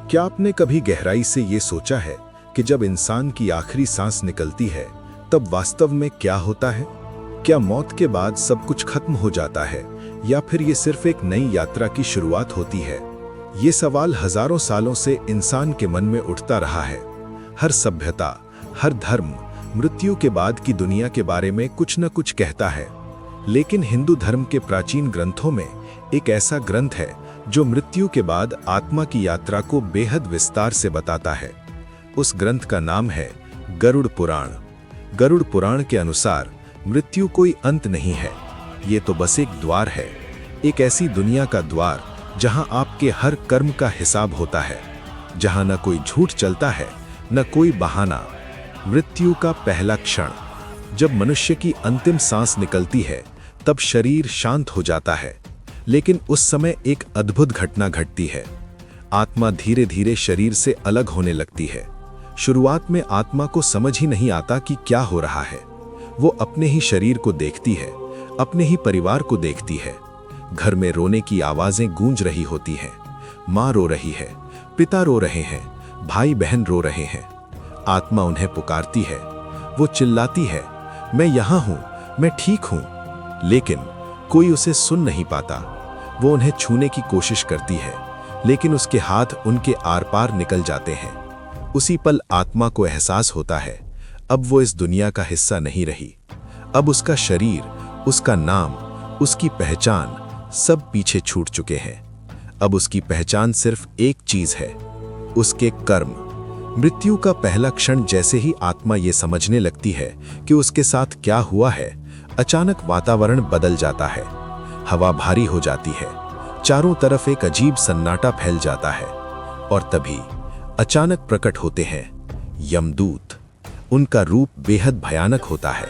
क्या आपने कभी गहराई से ये सोचा है कि जब इंसान की आखिरी सांस निकलती है तब वास्तव में क्या होता है? क्या मौत के बाद सब कुछ खत्म हो जाता है या फिर ये सिर्फ एक नई यात्रा की शुरुआत होती है? ये सवाल हजारों सालों से इंसान के मन में उठता रहा है। हर सभ्यता, हर धर्म मृत्यु के बाद की दुनिया के बारे में कुछ न कुछ कहता है, लेकिन हिंदू धर्म के प्राचीन ग्रंथों में एक ऐसा ग्रंथ है जो मृत्यु के बाद आत्मा की यात्रा को बेहद विस्तार से बताता है। उस ग्रंथ का नाम है गरुड़ पुराण। गरुड़ पुराण के अनुसार मृत्यु कोई अंत नहीं है, ये तो बस एक द्वार है, एक ऐसी दुनिया का द्वार जहां आपके हर कर्म का हिसाब होता है, जहां न कोई झूठ चलता है न कोई बहाना। मृत्यु का पहला क्षण, जब मनुष्य की अंतिम सांस निकलती है तब शरीर शांत हो जाता है, लेकिन उस समय एक अद्भुत घटना घटती है। आत्मा धीरे धीरे शरीर से अलग होने लगती है। शुरुआत में आत्मा को समझ ही नहीं आता कि क्या हो रहा है। वो अपने ही शरीर को देखती है, अपने ही परिवार को देखती है। घर में रोने की आवाजें गूंज रही होती हैं। माँ रो रही है, पिता रो रहे हैं, भाई बहन रो रहे हैं। आत्मा उन्हें पुकारती है, वो चिल्लाती है, मैं यहाँ हूँ, मैं ठीक हूँ, लेकिन कोई उसे सुन नहीं पाता। वो उन्हें छूने की कोशिश करती है, लेकिन उसके हाथ उनके आर पार निकल जाते हैं। उसी पल आत्मा को एहसास होता है, अब वो इस दुनिया का हिस्सा नहीं रही। अब उसका शरीर, उसका नाम, उसकी पहचान सब पीछे छूट चुके हैं। अब उसकी पहचान सिर्फ एक चीज है, उसके कर्म। मृत्यु का पहला क्षण जैसे ही आत्मा ये समझने लगती है कि उसके साथ क्या हुआ है, अचानक वातावरण बदल जाता है। हवा भारी हो जाती है, चारों तरफ एक अजीब सन्नाटा फैल जाता है, और तभी अचानक प्रकट होते हैं यमदूत। उनका रूप बेहद भयानक होता है,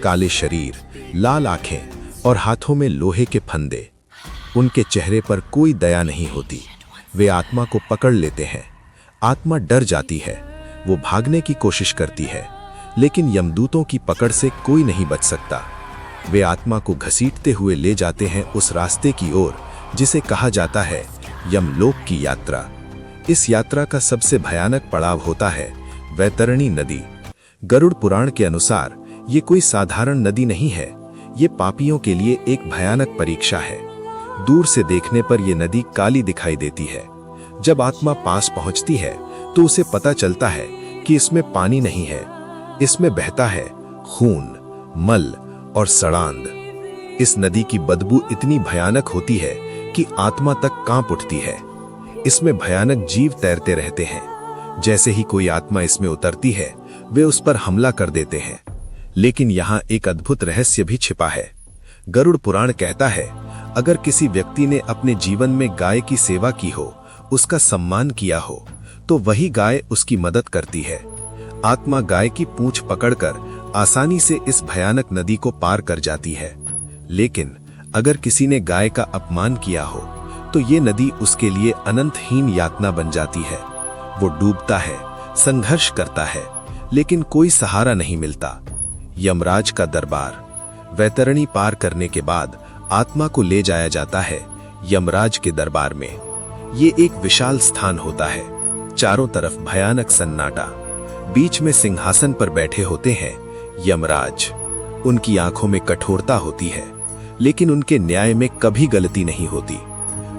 काले शरीर, लाल आंखें और हाथों में लोहे के फंदे। उनके चेहरे पर कोई दया नहीं होती। वे आत्मा को पकड़ लेते हैं। आत्मा डर जाती है, वो भागने की कोशिश करती है, लेकिन यमदूतों की पकड़ से कोई नहीं बच सकता। वे आत्मा को घसीटते हुए ले जाते हैं उस रास्ते की ओर जिसे कहा जाता है यमलोक की यात्रा। इस यात्रा का सबसे भयानक पड़ाव होता है वैतरणी नदी। गरुड़ पुराण के अनुसार ये कोई साधारण नदी नहीं है, ये पापियों के लिए एक भयानक परीक्षा है। दूर से देखने पर यह नदी काली दिखाई देती है। जब आत्मा पास पहुंचती है तो उसे पता चलता है कि इसमें पानी नहीं है, इसमें बहता है खून, मल और सड़ांध। इस नदी की बदबू इतनी भयानक होती है कि आत्मा तक कांप उठती है। इसमें भयानक जीव तैरते रहते हैं। जैसे ही कोई आत्मा इसमें उतरती है वे उस पर हमला कर देते हैं। लेकिन यहाँ एक अद्भुत रहस्य भी छिपा है। गरुड़ पुराण कहता है, अगर किसी व्यक्ति ने अपने जीवन में गाय की सेवा की हो, उसका सम्मान किया हो, तो वही गाय उसकी मदद करती है। आत्मा गाय की पूंछ पकड़कर आसानी से इस भयानक नदी को पार कर जाती है। लेकिन अगर किसी ने गाय का अपमान किया हो तो ये नदी उसके लिए अनंतहीन यातना बन जाती है। वो डूबता है, संघर्ष करता है, लेकिन कोई सहारा नहीं मिलता। यमराज का दरबार। वैतरणी पार करने के बाद आत्मा को ले जाया जाता है यमराज के दरबार में। ये एक विशाल स्थान होता है, चारों तरफ भयानक सन्नाटा। बीच में सिंहासन पर बैठे होते हैं यमराज। उनकी आंखों में कठोरता होती है, लेकिन उनके न्याय में कभी गलती नहीं होती।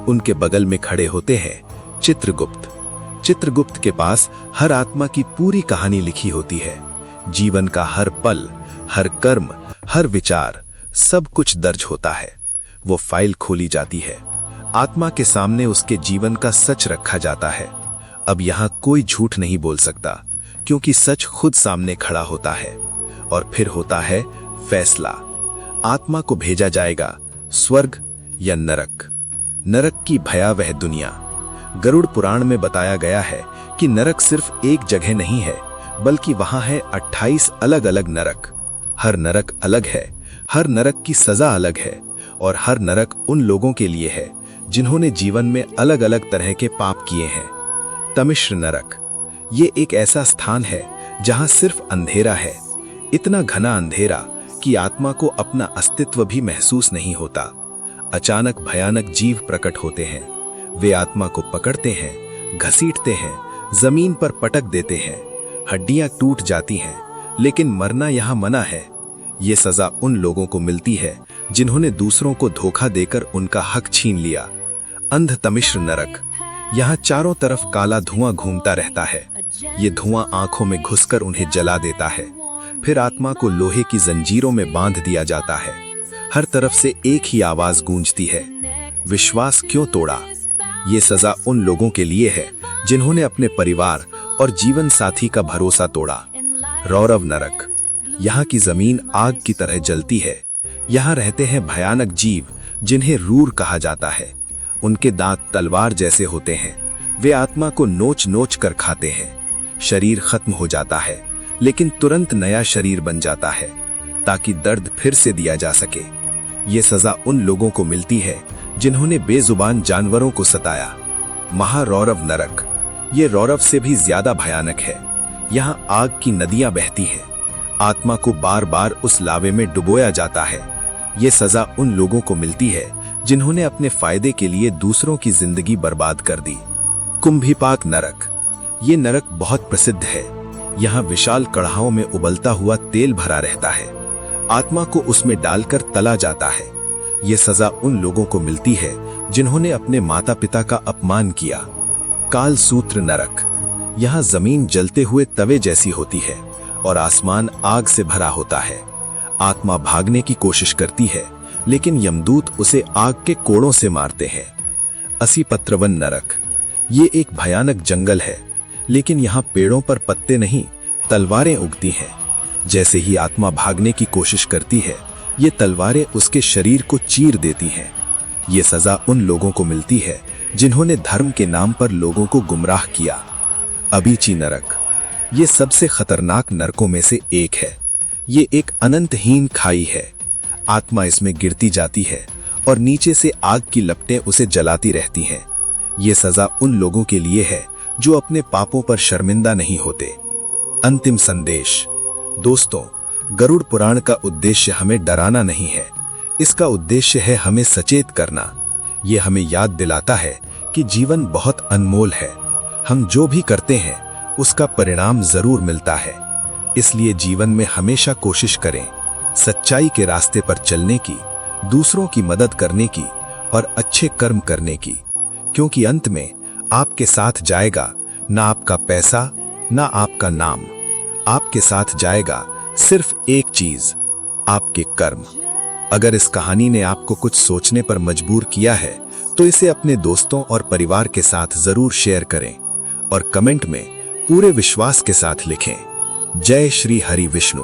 उनके बगल में खड़े होते हैं चित्रगुप्त। चित्रगुप्त के पास हर आत्मा की पूरी कहानी लिखी होती है। जीवन का हर पल, हर कर्म, हर विचार, सब कुछ दर्ज होता है। वो फाइल खोली जाती है। आत्मा के सामने उसके जीवन का सच रखा जाता है। अब यहाँ कोई झूठ नहीं बोल सकता, क्योंकि सच खुद सामने खड़ा होता है। और फिर होता है फैसला। आत्मा को भेजा जाएगा स्वर्ग या नरक। नरक की भयावह दुनिया। गरुड़ पुराण में बताया गया है कि नरक सिर्फ एक जगह नहीं है, बल्कि वहां है 28 अलग अलग नरक। हर नरक अलग है, हर नरक की सजा अलग है, और हर नरक उन लोगों के लिए है जिन्होंने जीवन में अलग अलग तरह के पाप किए हैं। तमिश्र नरक। ये एक ऐसा स्थान है जहां सिर्फ अंधेरा है, इतना घना अंधेरा कि आत्मा को अपना अस्तित्व भी महसूस नहीं होता। अचानक भयानक जीव प्रकट होते हैं। वे आत्मा को पकड़ते हैं, घसीटते हैं, जमीन पर पटक देते हैं, हड्डियां टूट जाती हैं, लेकिन मरना यहाँ मना है। ये सजा उन लोगों को मिलती है जिन्होंने दूसरों को धोखा देकर उनका हक छीन लिया। अंधतमिश्र नरक, यहाँ चारों तरफ काला धुआं घूमता रहता है। ये धुआं आंखों में घुसकर उन्हें जला देता है। फिर आत्मा को लोहे की जंजीरों में बांध दिया जाता है। हर तरफ से एक ही आवाज गूंजती है, विश्वास क्यों तोड़ा। ये सजा उन लोगों के लिए है जिन्होंने अपने परिवार और जीवन साथी का भरोसा तोड़ा। रौरव नरक, यहाँ की जमीन आग की तरह जलती है। यहाँ रहते हैं भयानक जीव जिन्हें रूर कहा जाता है। उनके दांत तलवार जैसे होते हैं। वे आत्मा को नोच नोच कर खाते हैं। शरीर खत्म हो जाता है, लेकिन तुरंत नया शरीर बन जाता है ताकि दर्द फिर से दिया जा सके। ये सजा उन लोगों को मिलती है जिन्होंने बेजुबान जानवरों को सताया। महारौरव नरक, ये रौरव से भी ज्यादा भयानक है। यहाँ आग की नदियां बहती हैं। आत्मा को बार बार उस लावे में डुबोया जाता है। ये सजा उन लोगों को मिलती है जिन्होंने अपने फायदे के लिए दूसरों की जिंदगी बर्बाद कर दी। कुंभीपाक नरक, ये नरक बहुत प्रसिद्ध है। यहाँ विशाल कड़ाहों में उबलता हुआ तेल भरा रहता है। आत्मा को उसमें डालकर तला जाता है। ये सजा उन लोगों को मिलती है जिन्होंने अपने माता पिता का अपमान किया। कालसूत्र नरक, यहाँ जमीन जलते हुए तवे जैसी होती है और आसमान आग से भरा होता है। आत्मा भागने की कोशिश करती है, लेकिन यमदूत उसे आग के कोड़ों से मारते हैं। असीपत्रवन नरक, ये एक भयानक जंगल है, लेकिन यहाँ पेड़ों पर पत्ते नहीं, तलवारें उगती हैं। जैसे ही आत्मा भागने की कोशिश करती है, ये तलवारें उसके शरीर को चीर देती हैं। ये सजा उन लोगों को मिलती है जिन्होंने धर्म के नाम पर लोगों को गुमराह किया। अबीची नरक, ये सबसे खतरनाक नरकों में से एक है। ये एक अनंतहीन खाई है। आत्मा इसमें गिरती जाती है और नीचे से आग की लपटें उसे जलाती रहती हैं। ये सजा उन लोगों के लिए है जो अपने पापों पर शर्मिंदा नहीं होते। अंतिम संदेश। दोस्तों, गरुड़ पुराण का उद्देश्य हमें डराना नहीं है। इसका उद्देश्य है हमें सचेत करना। ये हमें याद दिलाता है कि जीवन बहुत अनमोल है। हम जो भी करते हैं उसका परिणाम जरूर मिलता है। इसलिए जीवन में हमेशा कोशिश करें सच्चाई के रास्ते पर चलने की, दूसरों की मदद करने की और अच्छे कर्म करने की, क्योंकि अंत में आपके साथ जाएगा ना आपका पैसा, ना आपका नाम। आपके साथ जाएगा सिर्फ एक चीज, आपके कर्म। अगर इस कहानी ने आपको कुछ सोचने पर मजबूर किया है तो इसे अपने दोस्तों और परिवार के साथ जरूर शेयर करें और कमेंट में पूरे विश्वास के साथ लिखें, जय श्री हरि विष्णु।